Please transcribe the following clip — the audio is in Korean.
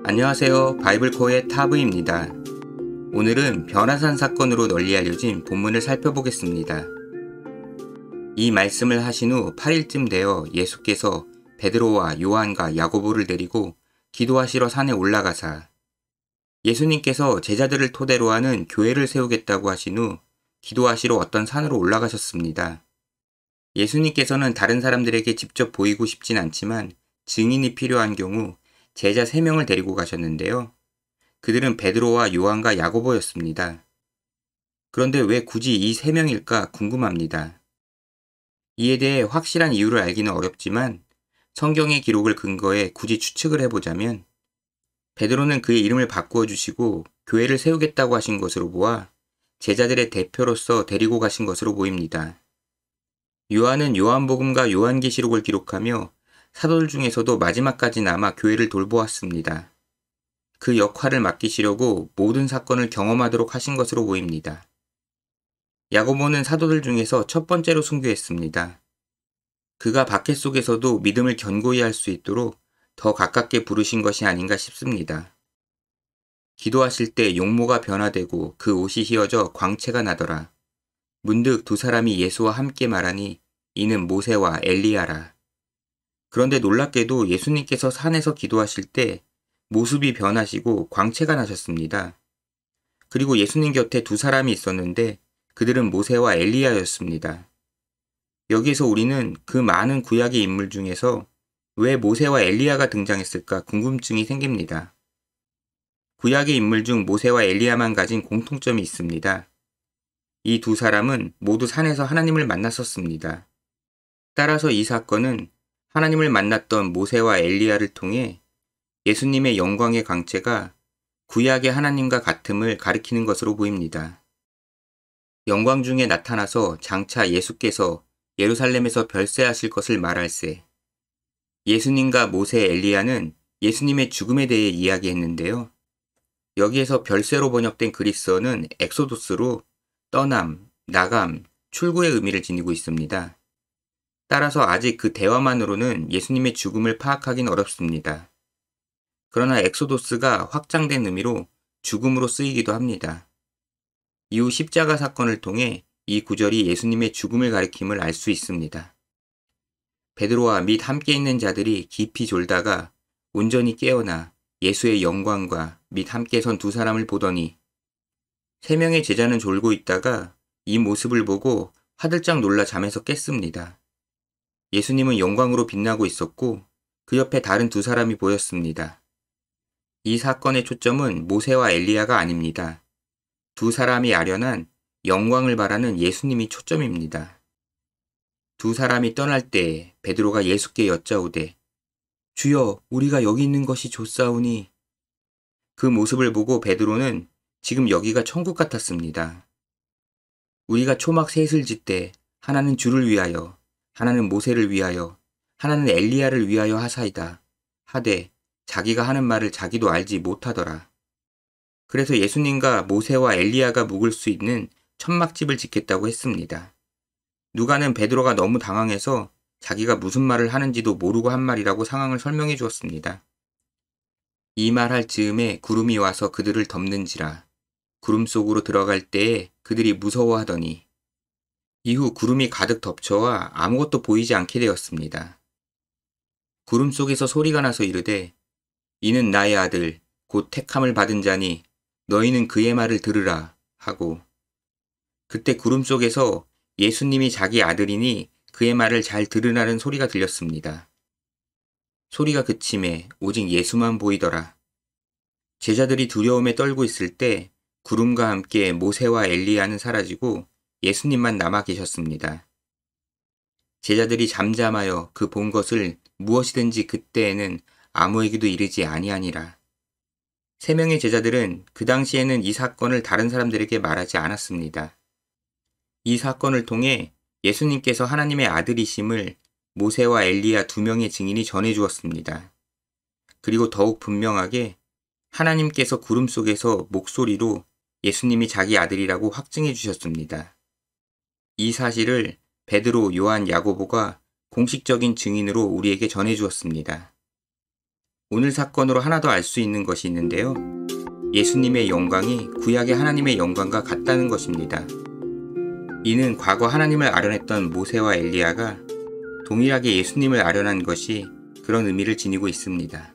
안녕하세요. 바이블코어의 타브입니다. 오늘은 변화산 사건으로 널리 알려진 본문을 살펴보겠습니다. 이 말씀을 하신 후 8일쯤 되어 예수께서 베드로와 요한과 야고보를 데리고 기도하시러 산에 올라가사 예수님께서 제자들을 토대로 하는 교회를 세우겠다고 하신 후 기도하시러 어떤 산으로 올라가셨습니다. 예수님께서는 다른 사람들에게 직접 보이고 싶진 않지만 증인이 필요한 경우 제자 3명을 데리고 가셨는데요. 그들은 베드로와 요한과 야고보였습니다. 그런데 왜 굳이 이 3명일까 궁금합니다. 이에 대해 확실한 이유를 알기는 어렵지만 성경의 기록을 근거해 굳이 추측을 해보자면 베드로는 그의 이름을 바꾸어 주시고 교회를 세우겠다고 하신 것으로 보아 제자들의 대표로서 데리고 가신 것으로 보입니다. 요한은 요한복음과 요한계시록을 기록하며 사도들 중에서도 마지막까지 남아 교회를 돌보았습니다. 그 역할을 맡기시려고 모든 사건을 경험하도록 하신 것으로 보입니다. 야고보는 사도들 중에서 첫 번째로 순교했습니다. 그가 박해 속에서도 믿음을 견고히 할 수 있도록 더 가깝게 부르신 것이 아닌가 싶습니다. 기도하실 때 용모가 변화되고 그 옷이 휘어져 광채가 나더라. 문득 두 사람이 예수와 함께 말하니 이는 모세와 엘리야라. 그런데 놀랍게도 예수님께서 산에서 기도하실 때 모습이 변하시고 광채가 나셨습니다. 그리고 예수님 곁에 두 사람이 있었는데 그들은 모세와 엘리야였습니다. 여기에서 우리는 그 많은 구약의 인물 중에서 왜 모세와 엘리야가 등장했을까 궁금증이 생깁니다. 구약의 인물 중 모세와 엘리야만 가진 공통점이 있습니다. 이 두 사람은 모두 산에서 하나님을 만났었습니다. 따라서 이 사건은 하나님을 만났던 모세와 엘리야를 통해 예수님의 영광의 광채가 구약의 하나님과 같음을 가리키는 것으로 보입니다. 영광 중에 나타나서 장차 예수께서 예루살렘에서 별세하실 것을 말할세. 예수님과 모세, 엘리야는 예수님의 죽음에 대해 이야기했는데요. 여기에서 별세로 번역된 그리스어는 엑소도스로 떠남, 나감, 출구의 의미를 지니고 있습니다. 따라서 아직 그 대화만으로는 예수님의 죽음을 파악하긴 어렵습니다. 그러나 엑소도스가 확장된 의미로 죽음으로 쓰이기도 합니다. 이후 십자가 사건을 통해 이 구절이 예수님의 죽음을 가리킴을 알 수 있습니다. 베드로와 및 함께 있는 자들이 깊이 졸다가 온전히 깨어나 예수의 영광과 및 함께 선 두 사람을 보더니 3명의 제자는 졸고 있다가 이 모습을 보고 화들짝 놀라 잠에서 깼습니다. 예수님은 영광으로 빛나고 있었고 그 옆에 다른 두 사람이 보였습니다. 이 사건의 초점은 모세와 엘리야가 아닙니다. 두 사람이 아련한 영광을 바라는 예수님이 초점입니다. 두 사람이 떠날 때 베드로가 예수께 여짜오되 주여 우리가 여기 있는 것이 좋사오니. 그 모습을 보고 베드로는 지금 여기가 천국 같았습니다. 우리가 초막 셋을 짓되 하나는 주를 위하여 하나는 모세를 위하여 하나는 엘리야를 위하여 하사이다 하되 자기가 하는 말을 자기도 알지 못하더라. 그래서 예수님과 모세와 엘리야가 묵을 수 있는 천막집을 짓겠다고 했습니다. 누가는 베드로가 너무 당황해서 자기가 무슨 말을 하는지도 모르고 한 말이라고 상황을 설명해 주었습니다. 이 말할 즈음에 구름이 와서 그들을 덮는지라. 구름 속으로 들어갈 때에 그들이 무서워하더니 이후 구름이 가득 덮쳐와 아무것도 보이지 않게 되었습니다. 구름 속에서 소리가 나서 이르되 이는 나의 아들 곧 택함을 받은 자니 너희는 그의 말을 들으라 하고 그때 구름 속에서 예수님이 자기 아들이니 그의 말을 잘 들으라는 소리가 들렸습니다. 소리가 그침에 오직 예수만 보이더라. 제자들이 두려움에 떨고 있을 때 구름과 함께 모세와 엘리야는 사라지고 예수님만 남아 계셨습니다. 제자들이 잠잠하여 그 본 것을 무엇이든지 그때에는 아무에게도 이르지 아니하니라. 3명의 제자들은 그 당시에는 이 사건을 다른 사람들에게 말하지 않았습니다. 이 사건을 통해 예수님께서 하나님의 아들이심을 모세와 엘리야 2명의 증인이 전해 주었습니다. 그리고 더욱 분명하게 하나님께서 구름 속에서 목소리로 예수님이 자기 아들이라고 확증해 주셨습니다. 이 사실을 베드로, 요한, 야고보가 공식적인 증인으로 우리에게 전해 주었습니다. 오늘 사건으로 하나 더 알 수 있는 것이 있는데요. 예수님의 영광이 구약의 하나님의 영광과 같다는 것입니다. 이는 과거 하나님을 아련했던 모세와 엘리야가 동일하게 예수님을 아련한 것이 그런 의미를 지니고 있습니다.